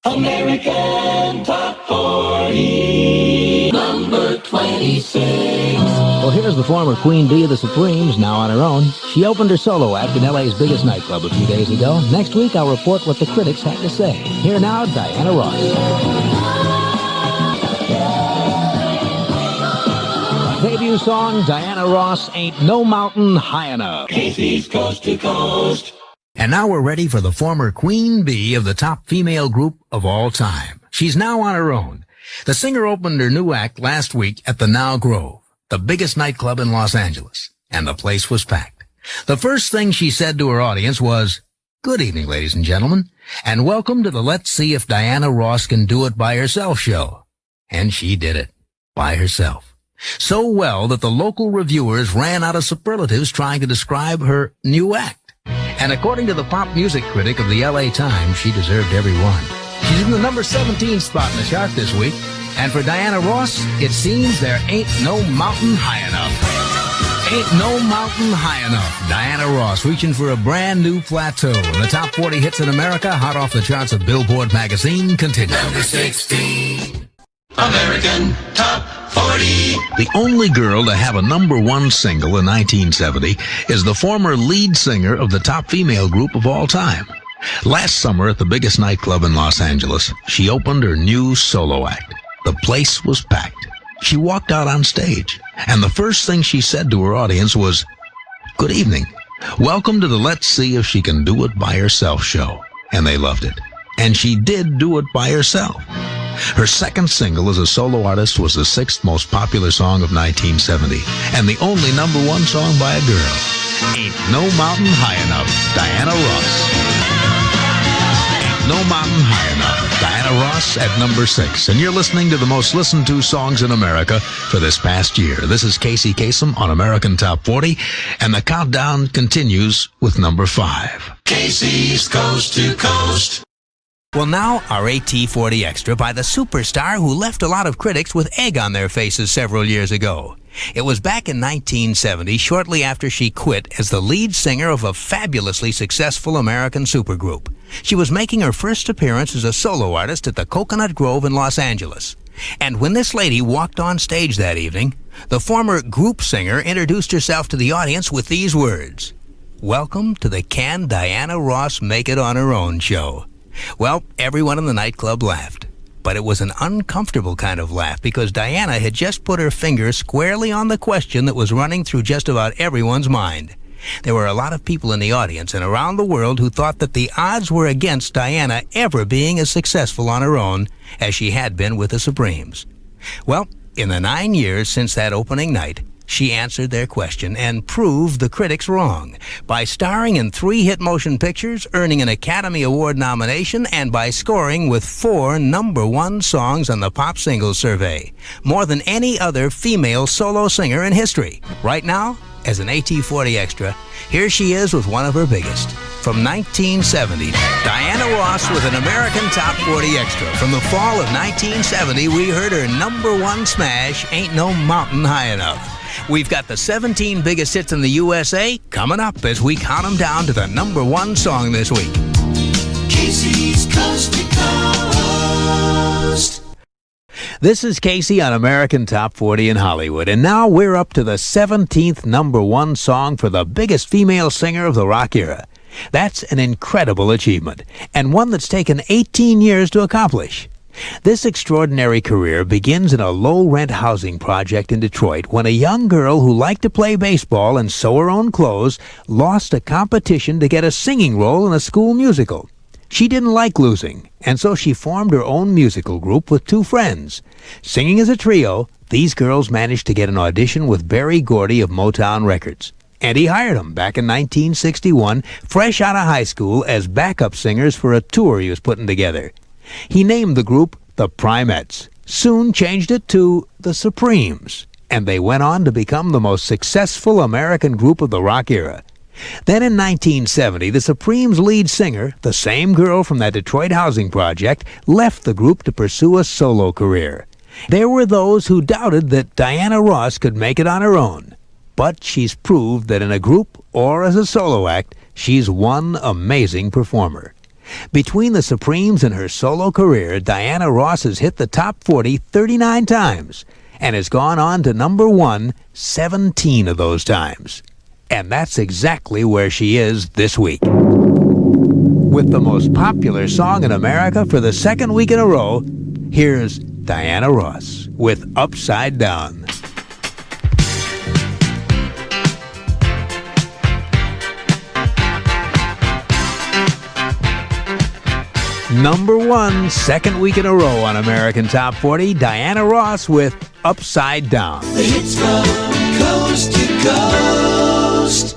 American Top 40, number 26. Well, here's the former Queen Bee of the Supremes, now on her own. She opened her solo act in LA's biggest nightclub a few days ago. Next week, I'll report what the critics had to say. Here now, Diana Ross. Debut song, Diana Ross, Ain't No Mountain High Enough. Casey's Coast to Coast. And now we're ready for the former Queen Bee of the top female group of all time. She's now on her own. The singer opened her new act last week at the Now Grove, the biggest nightclub in Los Angeles, and the place was packed. The first thing she said to her audience was, "Good evening, ladies and gentlemen, and welcome to the Let's See If Diana Ross Can Do It By Herself show." And she did it, by herself. So well that the local reviewers ran out of superlatives trying to describe her new act. And according to the pop music critic of the LA Times, she deserved every one. She's in the number 17 spot in the chart this week. And for Diana Ross, it seems there ain't no mountain high enough. Ain't no mountain high enough. Diana Ross reaching for a brand new plateau. The top 40 hits in America, hot off the charts of Billboard magazine, continue. Number 16, American Top 40. The only girl to have a number one single in 1970 is the former lead singer of the top female group of all time. Last summer at the biggest nightclub in Los Angeles, she opened her new solo act. The place was packed. She walked out on stage, and the first thing she said to her audience was, "Good evening. Welcome to the Let's See If She Can Do It By Herself show." And they loved it. And she did do it by herself. Her second single as a solo artist was the sixth most popular song of 1970, and the only number one song by a girl. Ain't No Mountain High Enough, Diana Ross. Ain't No Mountain High Enough, Diana Ross at number 6. And you're listening to the most listened to songs in America for this past year. This is Casey Kasem on American Top 40, and the countdown continues with number 5. Casey's Coast to Coast. Well, now our AT40 Extra by the superstar who left a lot of critics with egg on their faces several years ago. It was back in 1970, shortly after she quit as the lead singer of a fabulously successful American supergroup. She was making her first appearance as a solo artist at the Coconut Grove in Los Angeles. And when this lady walked on stage that evening, the former group singer introduced herself to the audience with these words, "Welcome to the Can Diana Ross Make It on Her Own show." Well, everyone in the nightclub laughed. But it was an uncomfortable kind of laugh because Diana had just put her finger squarely on the question that was running through just about everyone's mind. There were a lot of people in the audience and around the world who thought that the odds were against Diana ever being as successful on her own as she had been with the Supremes. Well, in the 9 years since that opening night, she answered their question and proved the critics wrong by starring in 3 hit motion pictures, earning an Academy Award nomination, and by scoring with 4 number one songs on the Pop Singles Survey, more than any other female solo singer in history. Right now, as an AT40 Extra, here she is with one of her biggest. From 1970, Diana Ross with an American Top 40 Extra. From the fall of 1970, we heard her number one smash, Ain't No Mountain High Enough. We've got the 17 biggest hits in the USA coming up as we count them down to the number one song this week. Casey's Coast to Coast. This is Casey on American Top 40 in Hollywood, and now we're up to the 17th number one song for the biggest female singer of the rock era. That's an incredible achievement, and one that's taken 18 years to accomplish. This extraordinary career begins in a low-rent housing project in Detroit when a young girl who liked to play baseball and sew her own clothes lost a competition to get a singing role in a school musical. She didn't like losing, and so she formed her own musical group with 2 friends. Singing as a trio, these girls managed to get an audition with Berry Gordy of Motown Records. And he hired them back in 1961, fresh out of high school, as backup singers for a tour he was putting together. He named the group the Primettes, soon changed it to the Supremes, and they went on to become the most successful American group of the rock era. Then in 1970, the Supremes' lead singer, the same girl from that Detroit housing project, left the group to pursue a solo career. There were those who doubted that Diana Ross could make it on her own, but she's proved that in a group or as a solo act, she's one amazing performer. Between the Supremes and her solo career, Diana Ross has hit the top 40 39 times and has gone on to number 1 17 of those times. And that's exactly where she is this week. With the most popular song in America for the second week in a row, here's Diana Ross with Upside Down. Number 1, second week in a row on American Top 40, Diana Ross with Upside Down. The hits from coast to coast.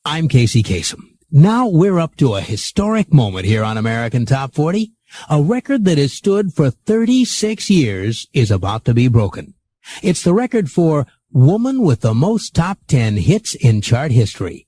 I'm Casey Kasem. Now we're up to a historic moment here on American Top 40. A record that has stood for 36 years is about to be broken. It's the record for Woman with the Most Top 10 Hits in Chart History.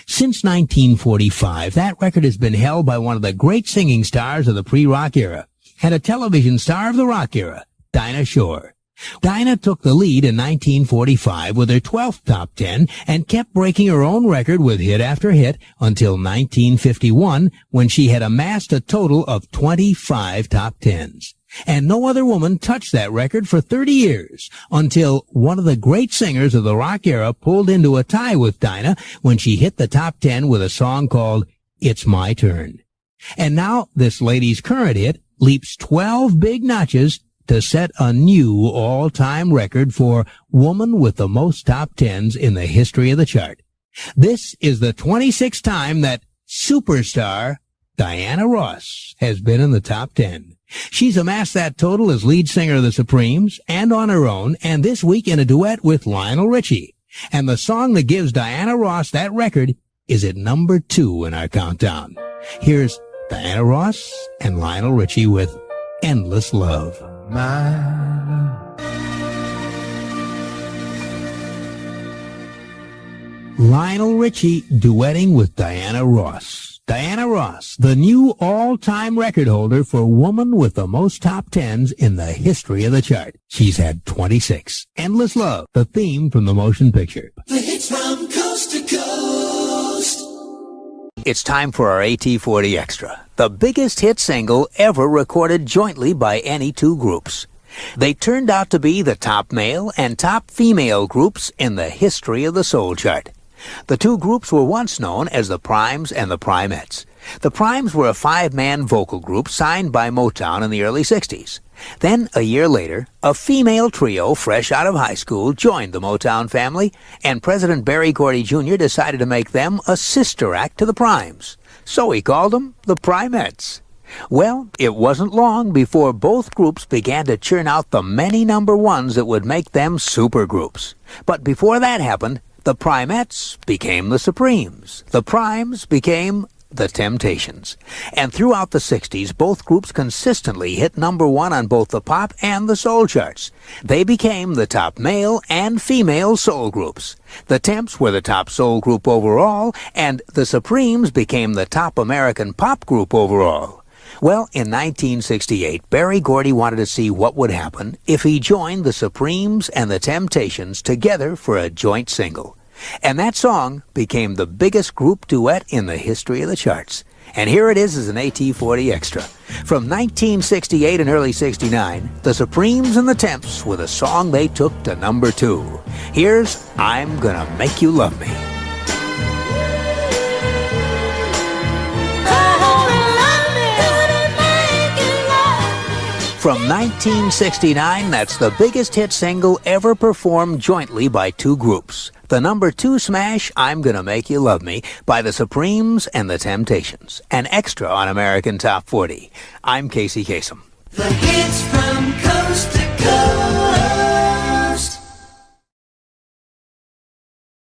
Since 1945, that record has been held by one of the great singing stars of the pre-rock era and a television star of the rock era, Dinah Shore. Dinah took the lead in 1945 with her 12th top 10 and kept breaking her own record with hit after hit until 1951, when she had amassed a total of 25 top 10s. And no other woman touched that record for 30 years until one of the great singers of the rock era pulled into a tie with Dinah when she hit the top 10 with a song called It's My Turn. And now this lady's current hit leaps 12 big notches to set a new all-time record for Woman with the Most Top 10s in the history of the chart. This is the 26th time that superstar Diana Ross has been in the top 10. She's amassed that total as lead singer of the Supremes and on her own, and this week in a duet with Lionel Richie. And the song that gives Diana Ross that record is at number 2 in our countdown. Here's Diana Ross and Lionel Richie with Endless Love. Lionel Richie duetting with Diana Ross. Diana Ross, the new all-time record holder for Woman with the Most Top 10s in the history of the chart. She's had 26. Endless Love, the theme from the motion picture. The hits from coast to coast. It's time for our AT40 Extra, the biggest hit single ever recorded jointly by any two groups. They turned out to be the top male and top female groups in the history of the soul chart. The two groups were once known as the Primes and the Primettes. The Primes were a 5-man vocal group signed by Motown in the early 60s. Then, a year later, a female trio fresh out of high school joined the Motown family, and President Berry Gordy Jr. decided to make them a sister act to the Primes. So he called them the Primettes. Well, it wasn't long before both groups began to churn out the many number ones that would make them supergroups. But before that happened, the Primettes became the Supremes. The Primes became the Temptations. And throughout the 60s, both groups consistently hit number 1 on both the pop and the soul charts. They became the top male and female soul groups. The Temps were the top soul group overall, and the Supremes became the top American pop group overall. Well, in 1968, Berry Gordy wanted to see what would happen if he joined the Supremes and the Temptations together for a joint single. And that song became the biggest group duet in the history of the charts. And here it is as an AT40 Extra. From 1968 and early 69, the Supremes and the Temps with a song they took to number 2. Here's I'm Gonna Make You Love Me. From 1969, that's the biggest hit single ever performed jointly by two groups. The number 2 smash, I'm Gonna Make You Love Me, by the Supremes and the Temptations. An extra on American Top 40. I'm Casey Kasem. The hits